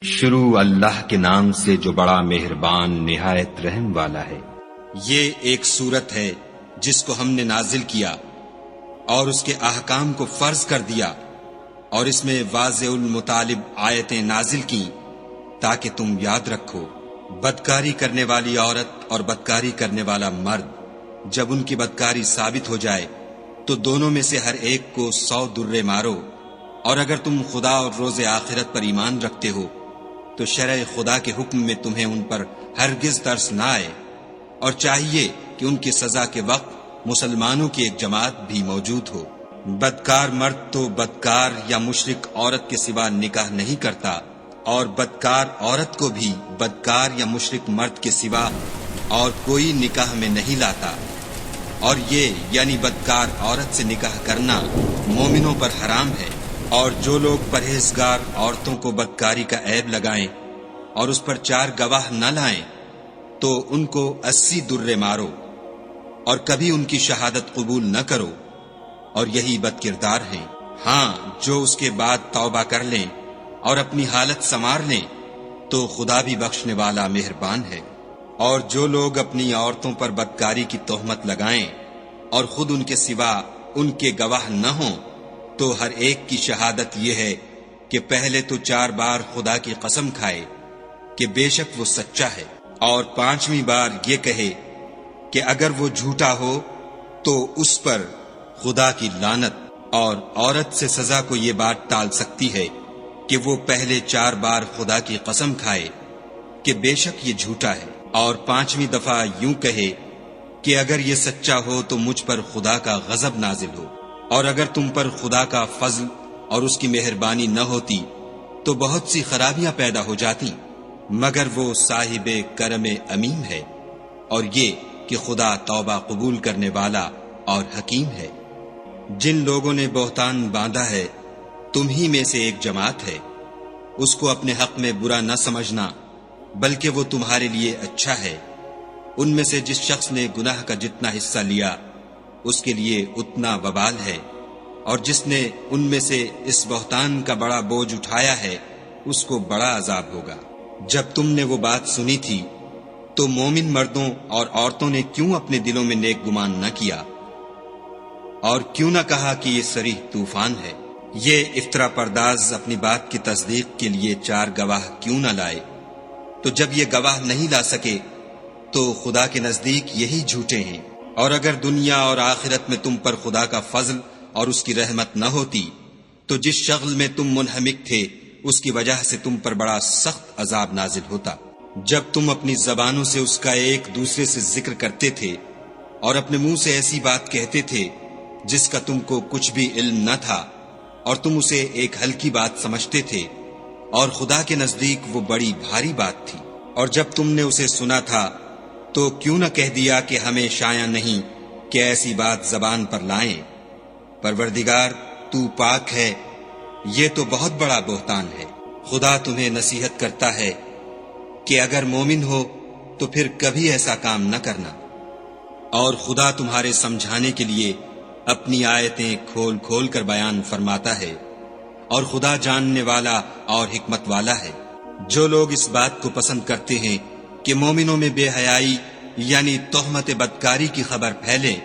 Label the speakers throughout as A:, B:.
A: شروع اللہ کے نام سے جو بڑا مہربان نہایت رحم والا ہے۔
B: یہ ایک سورت ہے جس کو ہم نے نازل کیا اور اس کے احکام کو فرض کر دیا، اور اس میں واضح المطالب آیتیں نازل کی تاکہ تم یاد رکھو۔ بدکاری کرنے والی عورت اور بدکاری کرنے والا مرد جب ان کی بدکاری ثابت ہو جائے تو دونوں میں سے ہر ایک کو 100 درے مارو، اور اگر تم خدا اور روز آخرت پر ایمان رکھتے ہو تو شرع خدا کے حکم میں تمہیں ان پر ہرگز ترس نہ آئے، اور چاہیے کہ ان کی سزا کے وقت مسلمانوں کی ایک جماعت بھی موجود ہو۔ بدکار مرد تو بدکار یا مشرک عورت کے سوا نکاح نہیں کرتا، اور بدکار عورت کو بھی بدکار یا مشرک مرد کے سوا اور کوئی نکاح میں نہیں لاتا، اور یہ یعنی بدکار عورت سے نکاح کرنا مومنوں پر حرام ہے۔ اور جو لوگ پرہیزگار عورتوں کو بدکاری کا عیب لگائیں اور اس پر 4 گواہ نہ لائیں تو ان کو 80 درے مارو، اور کبھی ان کی شہادت قبول نہ کرو، اور یہی بد کردار ہیں۔ ہاں، جو اس کے بعد توبہ کر لیں اور اپنی حالت سنوار لیں تو خدا بھی بخشنے والا مہربان ہے۔ اور جو لوگ اپنی عورتوں پر بدکاری کی تہمت لگائیں اور خود ان کے سوا ان کے گواہ نہ ہوں تو ہر ایک کی شہادت یہ ہے کہ پہلے تو 4 بار خدا کی قسم کھائے کہ بے شک وہ سچا ہے، اور 5ویں بار یہ کہے کہ اگر وہ جھوٹا ہو تو اس پر خدا کی لعنت۔ اور عورت سے سزا کو یہ بات ٹال سکتی ہے کہ وہ پہلے 4 بار خدا کی قسم کھائے کہ بے شک یہ جھوٹا ہے، اور 5ویں دفعہ یوں کہے کہ اگر یہ سچا ہو تو مجھ پر خدا کا غضب نازل ہو۔ اور اگر تم پر خدا کا فضل اور اس کی مہربانی نہ ہوتی تو بہت سی خرابیاں پیدا ہو جاتی، مگر وہ صاحب کرم امیم ہے، اور یہ کہ خدا توبہ قبول کرنے والا اور حکیم ہے۔ جن لوگوں نے بہتان باندھا ہے تم ہی میں سے ایک جماعت ہے، اس کو اپنے حق میں برا نہ سمجھنا بلکہ وہ تمہارے لیے اچھا ہے۔ ان میں سے جس شخص نے گناہ کا جتنا حصہ لیا اس کے لیے اتنا وبال ہے، اور جس نے ان میں سے اس بہتان کا بڑا بوجھ اٹھایا ہے اس کو بڑا عذاب ہوگا۔ جب تم نے وہ بات سنی تھی تو مومن مردوں اور عورتوں نے کیوں اپنے دلوں میں نیک گمان نہ کیا، اور کیوں نہ کہا کہ یہ صریح طوفان ہے؟ یہ افطرا پرداز اپنی بات کی تصدیق کے لیے 4 گواہ کیوں نہ لائے؟ تو جب یہ گواہ نہیں لا سکے تو خدا کے نزدیک یہی جھوٹے ہیں۔ اور اگر دنیا اور آخرت میں تم پر خدا کا فضل اور اس کی رحمت نہ ہوتی تو جس شغل میں تم منہمک تھے اس کی وجہ سے تم پر بڑا سخت عذاب نازل ہوتا۔ جب تم اپنی زبانوں سے اس کا ایک دوسرے سے ذکر کرتے تھے اور اپنے منہ سے ایسی بات کہتے تھے جس کا تم کو کچھ بھی علم نہ تھا، اور تم اسے ایک ہلکی بات سمجھتے تھے، اور خدا کے نزدیک وہ بڑی بھاری بات تھی۔ اور جب تم نے اسے سنا تھا تو کیوں نہ کہہ دیا کہ ہمیں شایع نہیں کہ ایسی بات زبان پر لائیں؟ پروردگار تو پاک ہے، یہ تو بہت بڑا بہتان ہے۔ خدا تمہیں نصیحت کرتا ہے کہ اگر مومن ہو تو پھر کبھی ایسا کام نہ کرنا، اور خدا تمہارے سمجھانے کے لیے اپنی آیتیں کھول کھول کر بیان فرماتا ہے، اور خدا جاننے والا اور حکمت والا ہے۔ جو لوگ اس بات کو پسند کرتے ہیں کہ مومنوں میں بے حیائی یعنی تہمت بدکاری کی خبر پھیلے،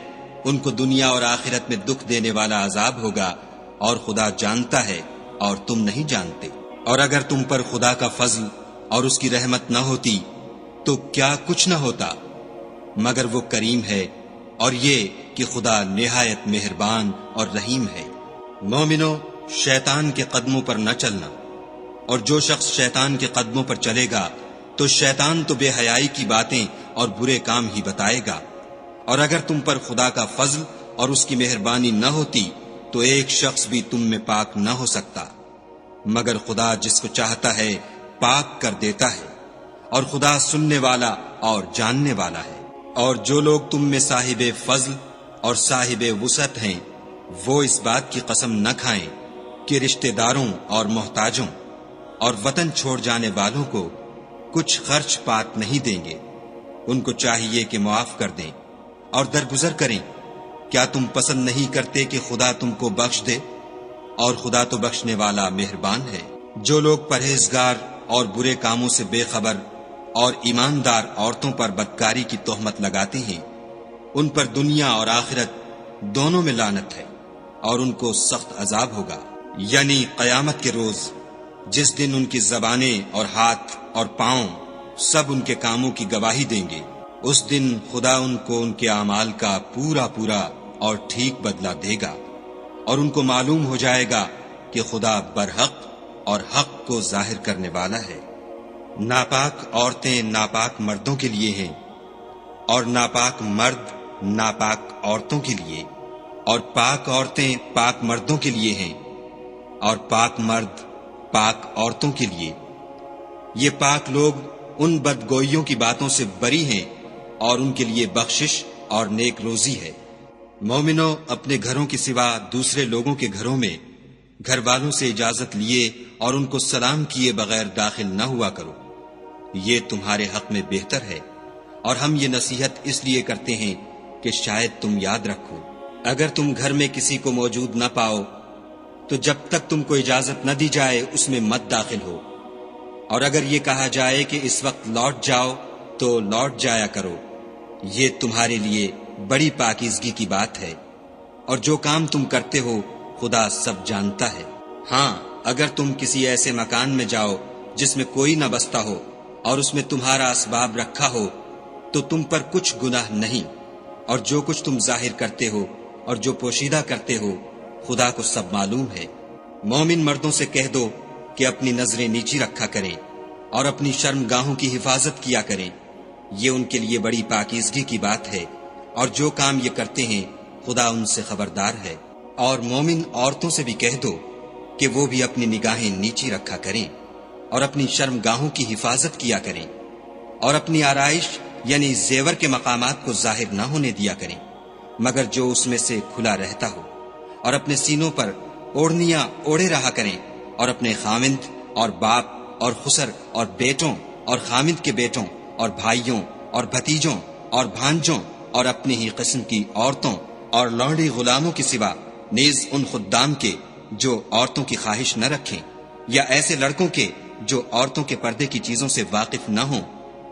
B: ان کو دنیا اور آخرت میں دکھ دینے والا عذاب ہوگا، اور خدا جانتا ہے اور تم نہیں جانتے۔ اور اگر تم پر خدا کا فضل اور اس کی رحمت نہ ہوتی تو کیا کچھ نہ ہوتا، مگر وہ کریم ہے، اور یہ کہ خدا نہایت مہربان اور رحیم ہے۔ مومنو، شیطان کے قدموں پر نہ چلنا، اور جو شخص شیطان کے قدموں پر چلے گا تو شیطان تو بے حیائی کی باتیں اور برے کام ہی بتائے گا۔ اور اگر تم پر خدا کا فضل اور اس کی مہربانی نہ ہوتی تو ایک شخص بھی تم میں پاک نہ ہو سکتا، مگر خدا جس کو چاہتا ہے پاک کر دیتا ہے، اور خدا سننے والا اور جاننے والا ہے۔ اور جو لوگ تم میں صاحب فضل اور صاحب وسعت ہیں وہ اس بات کی قسم نہ کھائیں کہ رشتہ داروں اور محتاجوں اور وطن چھوڑ جانے والوں کو کچھ خرچ پات نہیں دیں گے۔ ان کو چاہیے کہ معاف کر دیں اور درگزر کریں۔ کیا تم پسند نہیں کرتے کہ خدا تم کو بخش دے؟ اور خدا تو بخشنے والا مہربان ہے۔ جو لوگ پرہیزگار اور برے کاموں سے بے خبر اور ایماندار عورتوں پر بدکاری کی تہمت لگاتے ہیں، ان پر دنیا اور آخرت دونوں میں لعنت ہے اور ان کو سخت عذاب ہوگا، یعنی قیامت کے روز جس دن ان کی زبانیں اور ہاتھ اور پاؤں سب ان کے کاموں کی گواہی دیں گے۔ اس دن خدا ان کو ان کے اعمال کا پورا پورا اور ٹھیک بدلہ دے گا، اور ان کو معلوم ہو جائے گا کہ خدا برحق اور حق کو ظاہر کرنے والا ہے۔ ناپاک عورتیں ناپاک مردوں کے لیے ہیں، اور ناپاک مرد ناپاک عورتوں کے لیے، اور پاک عورتیں پاک مردوں کے لیے ہیں، اور پاک مرد پاک عورتوں کے لیے۔ یہ پاک لوگ ان بدگوئیوں کی باتوں سے بری ہیں، اور ان کے لیے بخشش اور نیک روزی ہے۔ مومنو، اپنے گھروں کے سوا دوسرے لوگوں کے گھروں میں گھر والوں سے اجازت لیے اور ان کو سلام کیے بغیر داخل نہ ہوا کرو، یہ تمہارے حق میں بہتر ہے، اور ہم یہ نصیحت اس لیے کرتے ہیں کہ شاید تم یاد رکھو۔ اگر تم گھر میں کسی کو موجود نہ پاؤ تو جب تک تم کو اجازت نہ دی جائے اس میں مت داخل ہو، اور اگر یہ کہا جائے کہ اس وقت لوٹ جاؤ تو لوٹ جایا کرو، یہ تمہارے لیے بڑی پاکیزگی کی بات ہے، اور جو کام تم کرتے ہو خدا سب جانتا ہے۔ ہاں، اگر تم کسی ایسے مکان میں جاؤ جس میں کوئی نہ بستا ہو اور اس میں تمہارا اسباب رکھا ہو تو تم پر کچھ گناہ نہیں، اور جو کچھ تم ظاہر کرتے ہو اور جو پوشیدہ کرتے ہو خدا کو سب معلوم ہے۔ مومن مردوں سے کہہ دو کہ اپنی نظریں نیچی رکھا کریں اور اپنی شرم گاہوں کی حفاظت کیا کریں، یہ ان کے لیے بڑی پاکیزگی کی بات ہے، اور جو کام یہ کرتے ہیں خدا ان سے خبردار ہے۔ اور مومن عورتوں سے بھی کہہ دو کہ وہ بھی اپنی نگاہیں نیچی رکھا کریں اور اپنی شرم گاہوں کی حفاظت کیا کریں، اور اپنی آرائش یعنی زیور کے مقامات کو ظاہر نہ ہونے دیا کریں مگر جو اس میں سے کھلا رہتا ہو، اور اپنے سینوں پر اوڑھنیاں اوڑھے رہا کریں، اور اپنے خامند اور باپ اور خسر اور بیٹوں اور خامند کے بیٹوں اور بھائیوں اور بھتیجوں اور بھانجوں اور اپنی ہی قسم کی عورتوں اور لونڈی غلاموں کے سوا نیز ان خدام کے جو عورتوں کی خواہش نہ رکھیں، یا ایسے لڑکوں کے جو عورتوں کے پردے کی چیزوں سے واقف نہ ہوں،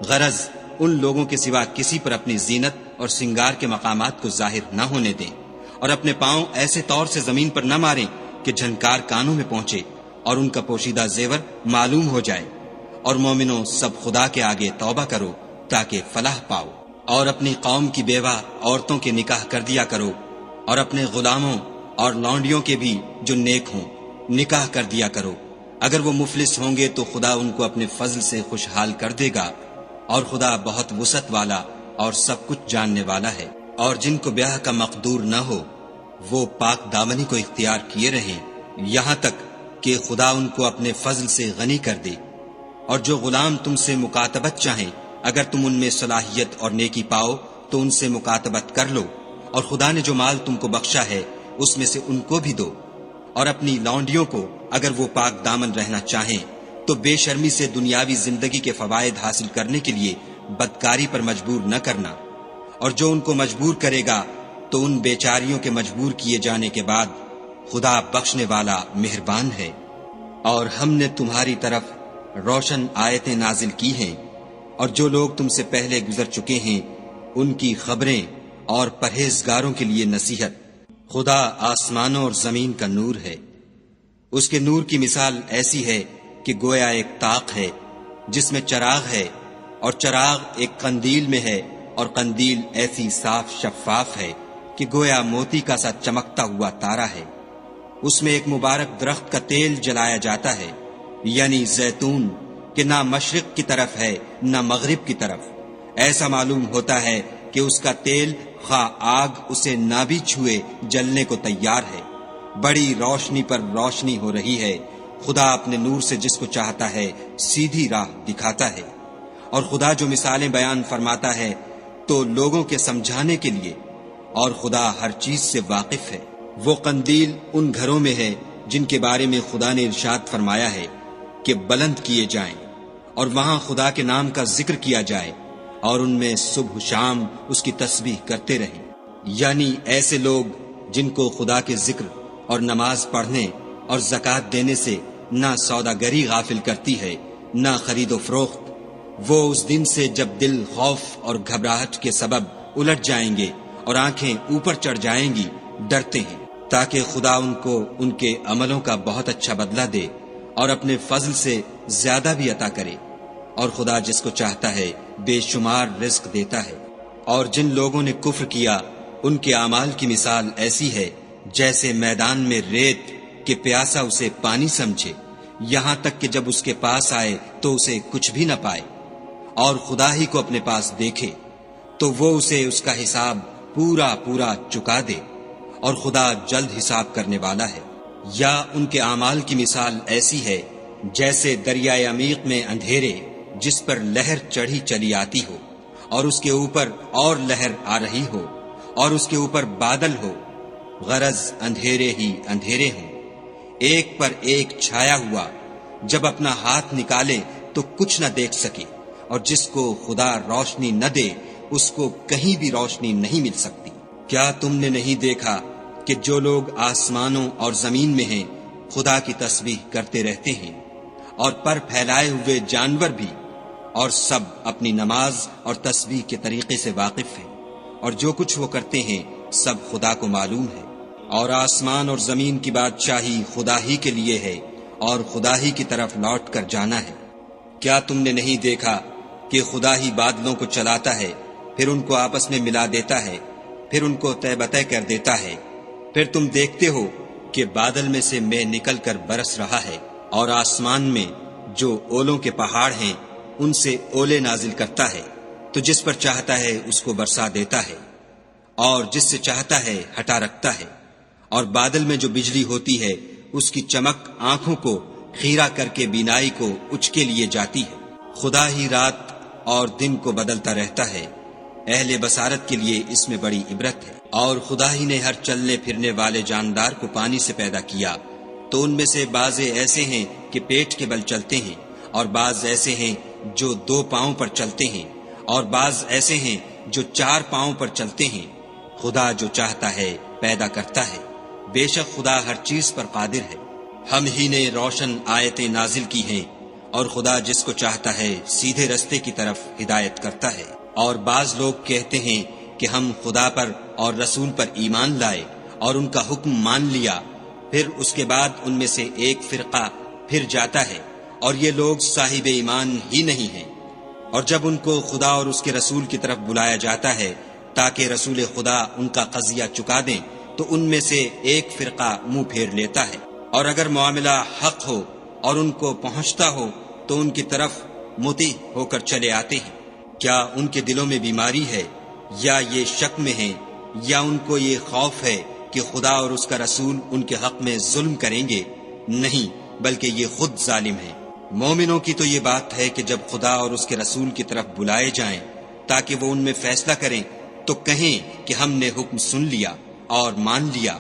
B: غرض ان لوگوں کے سوا کسی پر اپنی زینت اور سنگار کے مقامات کو ظاہر نہ ہونے دیں، اور اپنے پاؤں ایسے طور سے زمین پر نہ ماریں کہ جھنکار کانوں میں پہنچے اور ان کا پوشیدہ زیور معلوم ہو جائے۔ اور مومنوں، سب خدا کے آگے توبہ کرو تاکہ فلاح پاؤ، اور اپنی قوم کی بیوہ عورتوں کے نکاح کر دیا کرو، اور اپنے غلاموں اور لونڈیوں کے بھی جو نیک ہوں نکاح کر دیا کرو۔ اگر وہ مفلس ہوں گے تو خدا ان کو اپنے فضل سے خوشحال کر دے گا، اور خدا بہت وسعت والا اور سب کچھ جاننے والا ہے۔ اور جن کو بیاہ کا مقدور نہ ہو وہ پاک دامنی کو اختیار کیے رہیں یہاں تک کہ خدا ان کو اپنے فضل سے غنی کر دے۔ اور جو غلام تم سے مکاتبت چاہیں، اگر تم ان میں صلاحیت اور نیکی پاؤ تو ان سے مکاتبت کر لو، اور خدا نے جو مال تم کو بخشا ہے اس میں سے ان کو بھی دو۔ اور اپنی لونڈیوں کو اگر وہ پاک دامن رہنا چاہیں تو بے شرمی سے دنیاوی زندگی کے فوائد حاصل کرنے کے لیے بدکاری پر مجبور نہ کرنا، اور جو ان کو مجبور کرے گا تو ان بیچاریوں کے مجبور کیے جانے کے بعد خدا بخشنے والا مہربان ہے۔ اور ہم نے تمہاری طرف روشن آیتیں نازل کی ہیں، اور جو لوگ تم سے پہلے گزر چکے ہیں ان کی خبریں اور پرہیزگاروں کے لیے نصیحت۔ خدا آسمانوں اور زمین کا نور ہے، اس کے نور کی مثال ایسی ہے کہ گویا ایک طاق ہے جس میں چراغ ہے، اور چراغ ایک قندیل میں ہے، اور قندیل ایسی صاف شفاف ہے کہ گویا موتی کا سا چمکتا ہوا تارا ہے۔ اس میں ایک مبارک درخت کا تیل جلایا جاتا ہے، یعنی زیتون، کہ نہ مشرق کی طرف ہے نہ مغرب کی طرف۔ ایسا معلوم ہوتا ہے کہ اس کا تیل خواہ آگ اسے نہ بھی چھوئے جلنے کو تیار ہے۔ بڑی روشنی پر روشنی ہو رہی ہے، خدا اپنے نور سے جس کو چاہتا ہے سیدھی راہ دکھاتا ہے۔ اور خدا جو مثالیں بیان فرماتا ہے تو لوگوں کے سمجھانے کے لیے، اور خدا ہر چیز سے واقف ہے۔ وہ قندیل ان گھروں میں ہے جن کے بارے میں خدا نے ارشاد فرمایا ہے کہ بلند کیے جائیں اور وہاں خدا کے نام کا ذکر کیا جائے، اور ان میں صبح شام اس کی تسبیح کرتے رہیں، یعنی ایسے لوگ جن کو خدا کے ذکر اور نماز پڑھنے اور زکوٰۃ دینے سے نہ سوداگری غافل کرتی ہے نہ خرید و فروخت۔ وہ اس دن سے جب دل خوف اور گھبراہٹ کے سبب الٹ جائیں گے اور آنکھیں اوپر چڑھ جائیں گی ڈرتے ہیں، تاکہ خدا ان کو ان کے عملوں کا بہت اچھا بدلہ دے اور اپنے فضل سے زیادہ بھی عطا کرے۔ اور خدا جس کو چاہتا ہے بے شمار رزق دیتا ہے۔ اور جن لوگوں نے کفر کیا ان کے اعمال کی مثال ایسی ہے جیسے میدان میں ریت کہ پیاسا اسے پانی سمجھے، یہاں تک کہ جب اس کے پاس آئے تو اسے کچھ بھی نہ پائے، اور خدا ہی کو اپنے پاس دیکھے تو وہ اسے اس کا حساب پورا پورا چکا دے، اور خدا جلد حساب کرنے والا ہے۔ یا ان کے اعمال کی مثال ایسی ہے جیسے دریائے عمیق میں اندھیرے جس پر لہر چڑھی چلی آتی ہو، اور اس کے اوپر اور لہر آ رہی ہو، اور اس کے اوپر بادل ہو، غرض اندھیرے ہی اندھیرے ہوں، ایک پر ایک چھایا ہوا، جب اپنا ہاتھ نکالے تو کچھ نہ دیکھ سکے، اور جس کو خدا روشنی نہ دے اس کو کہیں بھی روشنی نہیں مل سکتی۔ کیا تم نے نہیں دیکھا کہ جو لوگ آسمانوں اور زمین میں ہیں خدا کی تسبیح کرتے رہتے ہیں، اور پر پھیلائے ہوئے جانور بھی، اور سب اپنی نماز اور تسبیح کے طریقے سے واقف ہیں، اور جو کچھ وہ کرتے ہیں سب خدا کو معلوم ہے۔ اور آسمان اور زمین کی بادشاہی خدا ہی کے لیے ہے، اور خدا ہی کی طرف لوٹ کر جانا ہے۔ کیا تم نے نہیں دیکھا کہ خدا ہی بادلوں کو چلاتا ہے، پھر ان کو آپس میں ملا دیتا ہے، پھر ان کو تہ بتہ کر دیتا ہے، پھر تم دیکھتے ہو کہ بادل میں سے مے نکل کر برس رہا ہے، اور آسمان میں جو اولوں کے پہاڑ ہیں ان سے اولے نازل کرتا ہے، تو جس پر چاہتا ہے اس کو برسا دیتا ہے، اور جس سے چاہتا ہے ہٹا رکھتا ہے۔ اور بادل میں جو بجلی ہوتی ہے اس کی چمک آنکھوں کو خیرہ کر کے بینائی کو اچکے لیے جاتی ہے۔ خدا ہی رات اور دن کو بدلتا رہتا ہے، اہل بصارت کے لیے اس میں بڑی عبرت ہے۔ اور خدا ہی نے ہر چلنے پھرنے والے جاندار کو پانی سے پیدا کیا، تو ان میں سے بعض ایسے ہیں کہ پیٹ کے بل چلتے ہیں، اور بعض ایسے ہیں جو 2 پاؤں پر چلتے ہیں، اور بعض ایسے ہیں جو 4 پاؤں پر چلتے ہیں۔ خدا جو چاہتا ہے پیدا کرتا ہے، بے شک خدا ہر چیز پر قادر ہے۔ ہم ہی نے روشن آیتیں نازل کی ہیں، اور خدا جس کو چاہتا ہے سیدھے رستے کی طرف ہدایت کرتا ہے۔ اور بعض لوگ کہتے ہیں کہ ہم خدا پر اور رسول پر ایمان لائے اور ان کا حکم مان لیا، پھر اس کے بعد ان میں سے ایک فرقہ پھر جاتا ہے، اور یہ لوگ صاحب ایمان ہی نہیں ہیں۔ اور جب ان کو خدا اور اس کے رسول کی طرف بلایا جاتا ہے تاکہ رسول خدا ان کا قضیہ چکا دیں، تو ان میں سے ایک فرقہ منہ پھیر لیتا ہے، اور اگر معاملہ حق ہو اور ان کو پہنچتا ہو تو ان کی طرف مطیع ہو کر چلے آتے ہیں۔ کیا ان کے دلوں میں بیماری ہے، یا یہ شک میں ہیں، یا ان کو یہ خوف ہے کہ خدا اور اس کا رسول ان کے حق میں ظلم کریں گے؟ نہیں، بلکہ یہ خود ظالم ہیں۔ مومنوں کی تو یہ بات ہے کہ جب خدا اور اس کے رسول کی طرف بلائے جائیں تاکہ وہ ان میں فیصلہ کریں تو کہیں کہ ہم نے حکم سن لیا اور مان لیا،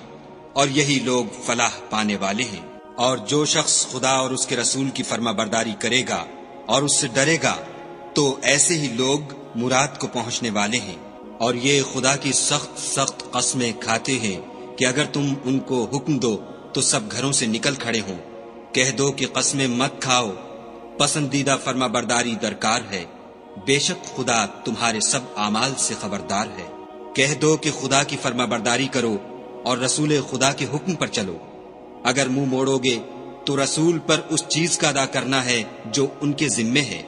B: اور یہی لوگ فلاح پانے والے ہیں۔ اور جو شخص خدا اور اس کے رسول کی فرما برداری کرے گا اور اس سے ڈرے گا تو ایسے ہی لوگ مراد کو پہنچنے والے ہیں۔ اور یہ خدا کی سخت سخت قسمیں کھاتے ہیں کہ اگر تم ان کو حکم دو تو سب گھروں سے نکل کھڑے ہوں۔ کہہ دو کہ قسمیں مت کھاؤ، پسندیدہ فرما برداری درکار ہے، بے شک خدا تمہارے سب اعمال سے خبردار ہے۔ کہہ دو کہ خدا کی فرما برداری کرو اور رسول خدا کے حکم پر چلو۔ اگر منہ موڑو گے تو رسول پر اس چیز کا ادا کرنا ہے جو ان کے ذمے ہے،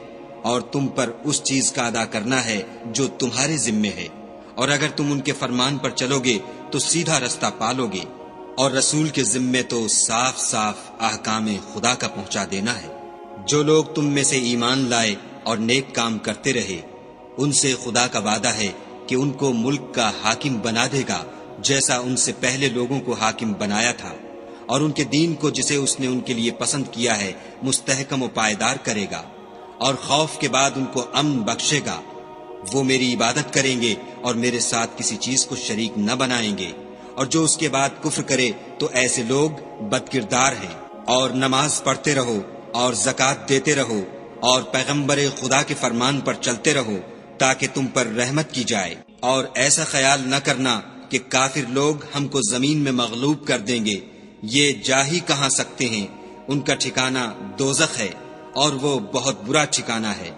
B: اور تم پر اس چیز کا ادا کرنا ہے جو تمہارے ذمے ہے، اور اگر تم ان کے فرمان پر چلو گے تو سیدھا رستہ پالو گے۔ اور رسول کے ذمے تو صاف صاف احکام خدا کا پہنچا دینا ہے۔ جو لوگ تم میں سے ایمان لائے اور نیک کام کرتے رہے، ان سے خدا کا وعدہ ہے کہ ان کو ملک کا حاکم بنا دے گا جیسا ان سے پہلے لوگوں کو حاکم بنایا تھا، اور ان کے دین کو جسے اس نے ان کے لیے پسند کیا ہے مستحکم و پائیدار کرے گا، اور خوف کے بعد ان کو امن بخشے گا۔ وہ میری عبادت کریں گے اور میرے ساتھ کسی چیز کو شریک نہ بنائیں گے، اور جو اس کے بعد کفر کرے تو ایسے لوگ بدکردار ہیں۔ اور نماز پڑھتے رہو اور زکوٰۃ دیتے رہو اور پیغمبر خدا کے فرمان پر چلتے رہو تاکہ تم پر رحمت کی جائے، اور ایسا خیال نہ کرنا کہ کافر لوگ ہم کو زمین میں مغلوب کر دیں گے، یہ جا ہی کہاں سکتے ہیں، ان کا ٹھکانہ دوزخ ہے، اور وہ بہت برا ٹھکانہ ہے۔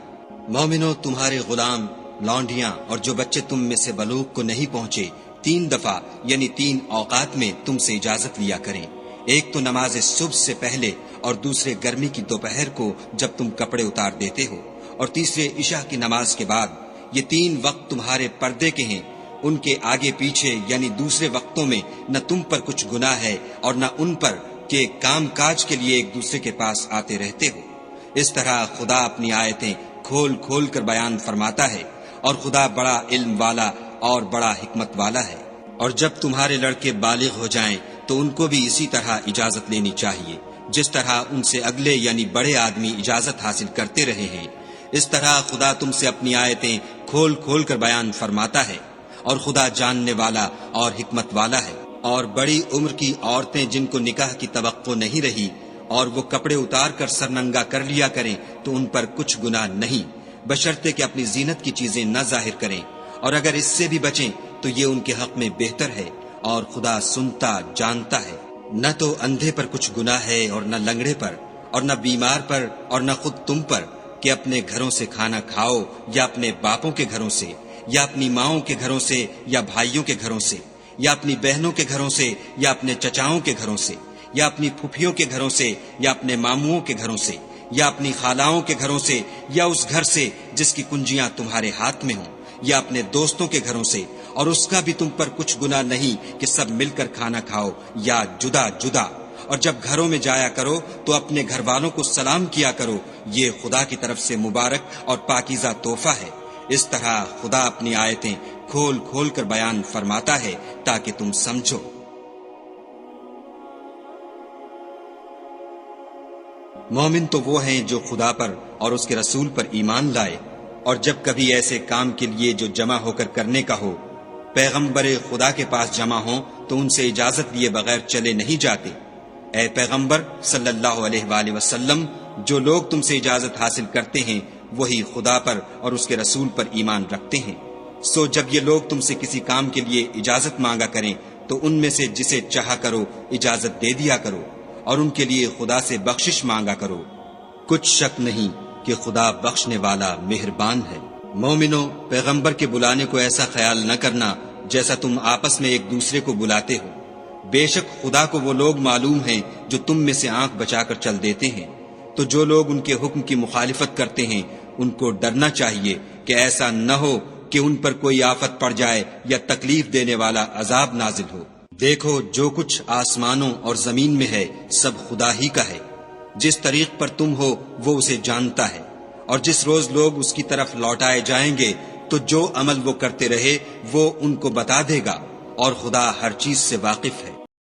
B: مومنو، تمہارے غلام، لونڈیاں اور جو بچے تم میں سے بلوغ کو نہیں پہنچے 3 دفعہ یعنی 3 اوقات میں تم سے اجازت لیا کریں، ایک تو نماز صبح سے پہلے اور دوسرے گرمی کی دوپہر کو جب تم کپڑے اتار دیتے ہو، اور تیسرے عشاء کی نماز کے بعد۔ یہ 3 وقت تمہارے پردے کے ہیں، ان کے آگے پیچھے یعنی دوسرے وقتوں میں نہ تم پر کچھ گناہ ہے اور نہ ان پر کہ کام کاج کے لیے ایک دوسرے کے پاس آتے رہتے ہو۔ اس طرح خدا اپنی آیتیں کھول کھول کر بیان فرماتا ہے، اور خدا بڑا علم والا اور بڑا حکمت والا ہے۔ اور جب تمہارے لڑکے بالغ ہو جائیں تو ان کو بھی اسی طرح اجازت لینی چاہیے، جس طرح ان سے اگلے یعنی بڑے آدمی اجازت حاصل کرتے رہے ہیں۔ اس طرح خدا تم سے اپنی آیتیں کھول کھول کر بیان فرماتا ہے، اور خدا جاننے والا اور حکمت والا ہے۔ اور بڑی عمر کی عورتیں جن کو نکاح کی توقع نہیں رہی اور وہ کپڑے اتار کر سرننگا کر لیا کریں تو ان پر کچھ گناہ نہیں، بشرطے کہ اپنی زینت کی چیزیں نہ ظاہر کریں، اور اگر اس سے بھی بچیں تو یہ ان کے حق میں بہتر ہے، اور خدا سنتا جانتا ہے۔ نہ تو اندھے پر کچھ گناہ ہے اور نہ لنگڑے پر اور نہ بیمار پر اور نہ خود تم پر کہ اپنے گھروں سے کھانا کھاؤ یا اپنے باپوں کے گھروں سے یا اپنی ماؤں کے گھروں سے یا بھائیوں کے گھروں سے یا اپنی بہنوں کے گھروں سے یا اپنے چچاؤں کے گھروں سے یا اپنی پھوپھیوں کے گھروں سے یا اپنے ماموں کے گھروں سے یا اپنی خالاؤں کے گھروں سے یا اس گھر سے جس کی کنجیاں تمہارے ہاتھ میں ہوں یا اپنے دوستوں کے گھروں سے، اور اس کا بھی تم پر کچھ گناہ نہیں کہ سب مل کر کھانا کھاؤ یا جدا جدا۔ اور جب گھروں میں جایا کرو تو اپنے گھر والوں کو سلام کیا کرو، یہ خدا کی طرف سے مبارک اور پاکیزہ تحفہ ہے۔ اس طرح خدا اپنی آیتیں کھول کھول کر بیان فرماتا ہے تاکہ تم سمجھو۔ مومن تو وہ ہیں جو خدا پر اور اس کے رسول پر ایمان لائے، اور جب کبھی ایسے کام کے لیے جو جمع ہو کر کرنے کا ہو پیغمبر خدا کے پاس جمع ہوں تو ان سے اجازت لیے بغیر چلے نہیں جاتے۔ اے پیغمبر صلی اللہ علیہ وآلہ وسلم، جو لوگ تم سے اجازت حاصل کرتے ہیں وہی خدا پر اور اس کے رسول پر ایمان رکھتے ہیں۔ سو جب یہ لوگ تم سے کسی کام کے لیے اجازت مانگا کریں تو ان میں سے جسے چاہا کرو اجازت دے دیا کرو، اور ان کے لیے خدا سے بخشش مانگا کرو، کچھ شک نہیں کہ خدا بخشنے والا مہربان ہے۔ مومنو، پیغمبر کے بلانے کو ایسا خیال نہ کرنا جیسا تم آپس میں ایک دوسرے کو بلاتے ہو، بے شک خدا کو وہ لوگ معلوم ہیں جو تم میں سے آنکھ بچا کر چل دیتے ہیں۔ تو جو لوگ ان کے حکم کی مخالفت کرتے ہیں ان کو ڈرنا چاہیے کہ ایسا نہ ہو کہ ان پر کوئی آفت پڑ جائے یا تکلیف دینے والا عذاب نازل ہو۔ دیکھو، جو کچھ آسمانوں اور زمین میں ہے سب خدا ہی کا ہے، جس طریق پر تم ہو وہ اسے جانتا ہے، اور جس روز لوگ اس کی طرف لوٹائے جائیں گے تو جو عمل وہ کرتے رہے وہ ان کو بتا دے گا، اور خدا ہر چیز سے واقف ہے۔